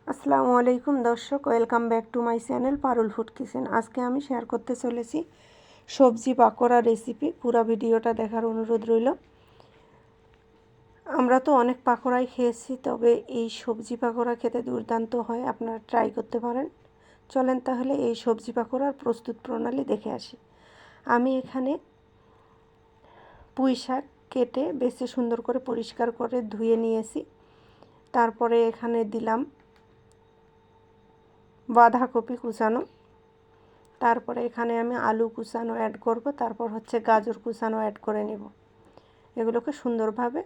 আসসালামু আলাইকুম দর্শক, welcome back to my channel Parul food kitchen. আজকে আমি শেয়ার করতে চলেছি সবজি পাকোড়া রেসিপি। পুরো ভিডিওটা দেখার অনুরোধ রইল। আমরা তো অনেক পাকোড়াই খেয়েছি, তবে এই সবজি পাকোড়া খেতে দুর্দান্ত হয়, আপনারা ট্রাই করতে পারেন। চলেন তাহলে এই সবজি পাকোড়ার প্রস্তুত প্রণালী দেখে আসি। আমি এখানে পুঁই শাক কেটে বেছে সুন্দর করে পরিষ্কার করে ধুয়ে নিয়েছি। তারপরে এখানে দিলাম বাঁধাকপি কুচানো, তারপরে এখানে আমি আলু কুচানো অ্যাড করব, তারপর হচ্ছে গাজর কুচানো অ্যাড করে নেব। এগুলোকে সুন্দরভাবে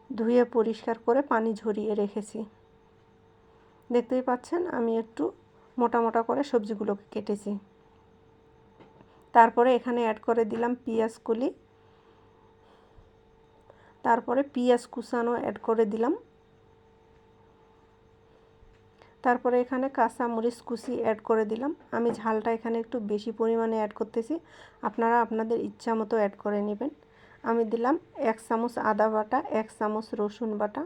ধুয়ে পরিষ্কার করে পানি ঝরিয়ে রেখেছি। দেখতেই পাচ্ছেন আমি একটু মোটা মোটা করে সবজিগুলোকে কেটেছি। তারপরে এখানে অ্যাড করে দিলাম পেঁয়াজ কলি, তারপরে পেঁয়াজ কুচানো অ্যাড করে দিলাম, তারপরে এখানে কাঁচা মরিচ কুচি অ্যাড করে দিলাম। আমি ঝালটা এখানে একটু বেশি পরিমাণে অ্যাড করতেছি, আপনারা আপনাদের ইচ্ছা মতো অ্যাড করে নেবেন। আমি দিলাম 1 চামচ আদা বাটা, 1 চামচ রসুন বাটা,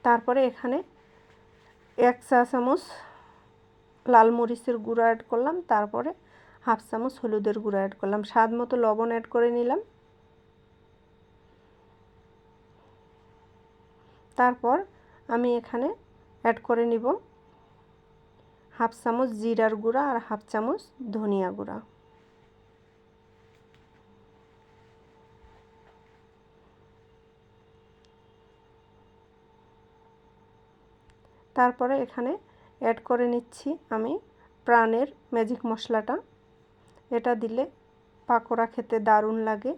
তারপরে এখানে 1 চা চামচ লাল মরিচের গুঁড়ো অ্যাড করলাম, তারপরে 1/2 চামচ হলুদের গুঁড়ো অ্যাড করলাম, স্বাদ মতো লবণ অ্যাড করে নিলাম। তারপর আমি এখানে অ্যাড করে নিব 1/2 চামচ জিরার গুঁড়া আর 1/2 চামচ ধনিয়া গুঁড়া। তারপরে এখানে অ্যাড করে নিচ্ছি আমি প্রাণের ম্যাজিক মশলাটা। এটা দিলে পাকোড়া খেতে দারুণ লাগে,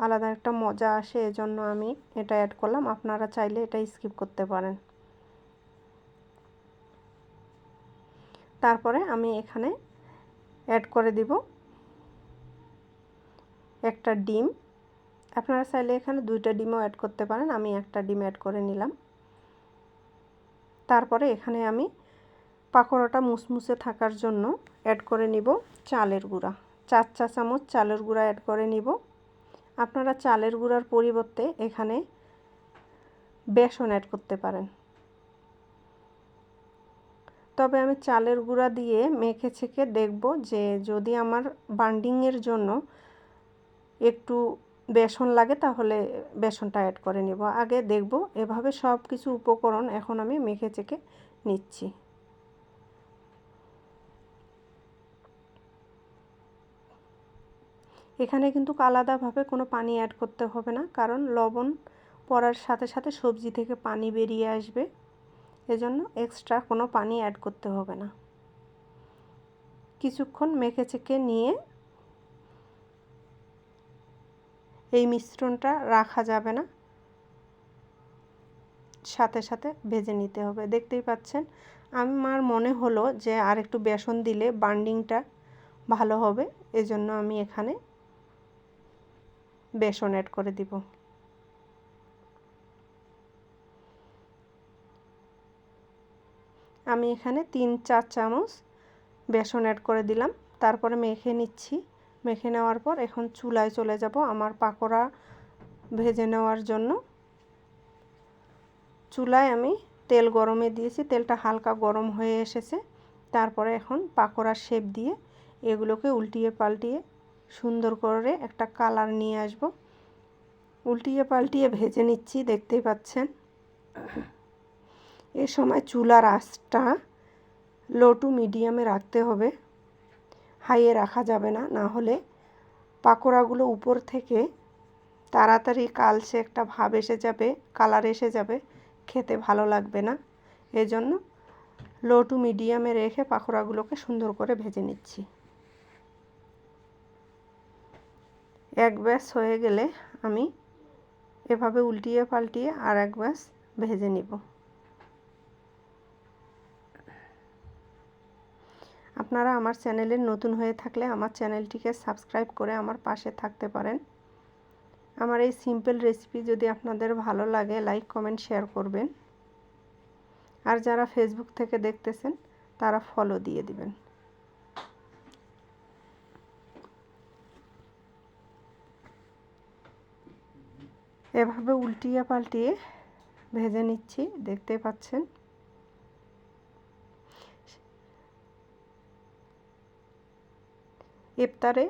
আলাদা একটা মজা আসে, এজন্য আমি এটা অ্যাড করলাম। আপনারা চাইলে এটা স্কিপ করতে পারেন। তারপরে আমি এখানে অ্যাড করে দিব একটা ডিম। আপনারা চাইলে এখানে 2টা ডিমও অ্যাড করতে পারেন, আমি একটা ডিম অ্যাড করে নিলাম। তারপরে এখানে আমি পাকোড়াটা মুসমুসে থাকার জন্য অ্যাড করে নিব চালের গুঁড়া। 4 চা চামচ চালের গুঁড়া অ্যাড করে নিব। আপনারা চালের গুঁড়ার পরিবর্তে এখানে বেসন অ্যাড করতে পারেন, তবে আমি চালের গুঁড়া দিয়ে মেখে ছেঁকে দেখব যে যদি আমার বান্ডিংয়ের জন্য একটু বেসন লাগে তাহলে বেসনটা অ্যাড করে নেব। আগে দেখব। এভাবে সব কিছু উপকরণ এখন আমি মেখে চেখে নিচ্ছি। এখানে কিন্তু আলাদাভাবে কোনো পানি অ্যাড করতে হবে না, কারণ লবণ পড়ার সাথে সাথে সবজি থেকে পানি বেরিয়ে আসবে, এজন্য এক্সট্রা কোনো পানি অ্যাড করতে হবে না। কিছুক্ষণ মেখে চেখে নিয়ে এই মিশ্রণটা রাখা যাবে না, সাথে সাথে ভেজে নিতে হবে। দেখতেই পাচ্ছেন আমার মনে হলো যে আর একটু বেসন দিলে বান্ডিংটা ভালো হবে, এজন্য আমি এখানে বেসন অ্যাড করে দিব। আমি এখানে 3-4 চামচ বেসন অ্যাড করে দিলাম। তারপরে মেখে নিচ্ছি। মেখে নেওয়ার পর এখন চুলায় চলে যাব আমার পাকোড়া ভেজে নেওয়ার জন্য। চুলায় আমি তেল গরমে দিয়েছি, তেলটা হালকা গরম হয়ে এসেছে। তারপরে এখন পাকোড়ার শেপ দিয়ে এগুলোকে উল্টিয়ে পাল্টিয়ে সুন্দর করে একটা কালার নিয়ে আসব। উল্টিয়ে পাল্টিয়ে ভেজে নিচ্ছি, দেখতেই পাচ্ছেন। এ সময় চুলার আঁচটা লো টু মিডিয়ামে রাখতে হবে, হাইয়ে রাখা যাবে না, না হলে পাকোড়াগুলো উপর থেকে তাড়াতাড়ি কালচে একটা ভাব এসে যাবে, কালার এসে যাবে, খেতে ভালো লাগবে না। এজন্য লো টু মিডিয়ামে রেখে পাকোড়াগুলোকে সুন্দর করে ভেজে নিচ্ছি। এক ব্যাচ হয়ে গেলে আমি এভাবে উল্টিয়ে পাল্টিয়ে আর এক ব্যাচ ভেজে নিব। আপনারা আমার চ্যানেলে নতুন হয়ে থাকলে আমার চ্যানেলটিকে সাবস্ক্রাইব করে আমার পাশে থাকতে পারেন। আমার এই সিম্পল রেসিপি যদি আপনাদের ভালো লাগে লাইক কমেন্ট শেয়ার করবেন, আর যারা ফেসবুক থেকে দেখতেছেন তারা ফলো দিয়ে দিবেন। এভাবে উল্টিয়ে পাল্টিয়ে ভেজে নিচ্ছি, দেখতে পাচ্ছেন। ইফতারে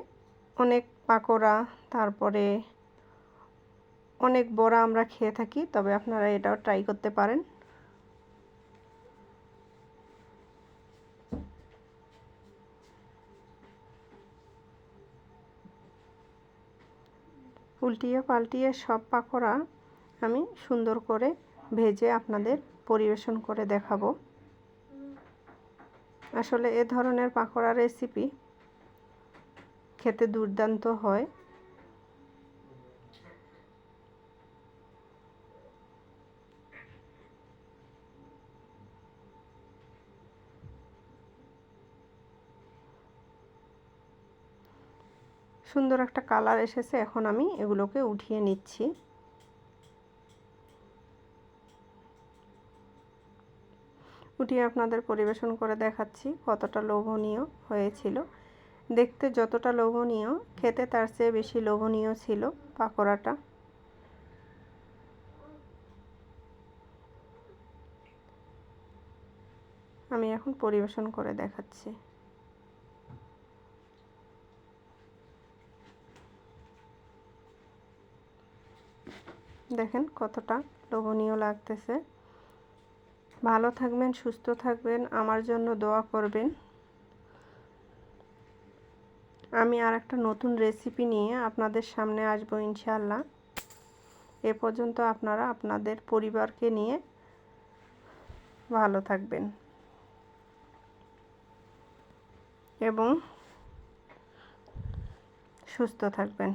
অনেক পাকোড়া, তারপরে অনেক বড়া আমরা খেয়ে থাকি, তবে আপনারা এটাও ট্রাই করতে পারেন। উল্টিয়ে পাল্টিয়ে সব পাকোড়া আমি সুন্দর করে ভেজে আপনাদের পরিবেশন করে দেখাবো। আসলে এ ধরনের পাকোড়া রেসিপি খেতে দুর্দান্ত হয়। সুন্দর একটা কালার এসেছে, এখন আমি এগুলোকে উঠিয়ে নিচ্ছি। উঠিয়ে আপনাদের পরিবেশন করে দেখাচ্ছি কতটা লোভনীয় হয়েছিল। দেখতে যতটা লোভনীয়, খেতে তার চেয়ে বেশি লোভনীয় ছিল পাকোড়াটা। আমি এখন পরিবেশন করে দেখাচ্ছি। দেখেন কতটা লোভনীয় লাগতেছে। ভালো থাকবেন, সুস্থ থাকবেন, আমার জন্য দোয়া করবেন। আমি আর একটা নতুন রেসিপি নিয়ে আপনাদের সামনে আসবো ইনশাআল্লাহ। এ পর্যন্ত আপনারা আপনাদের পরিবারকে নিয়ে ভালো থাকবেন এবং সুস্থ থাকবেন।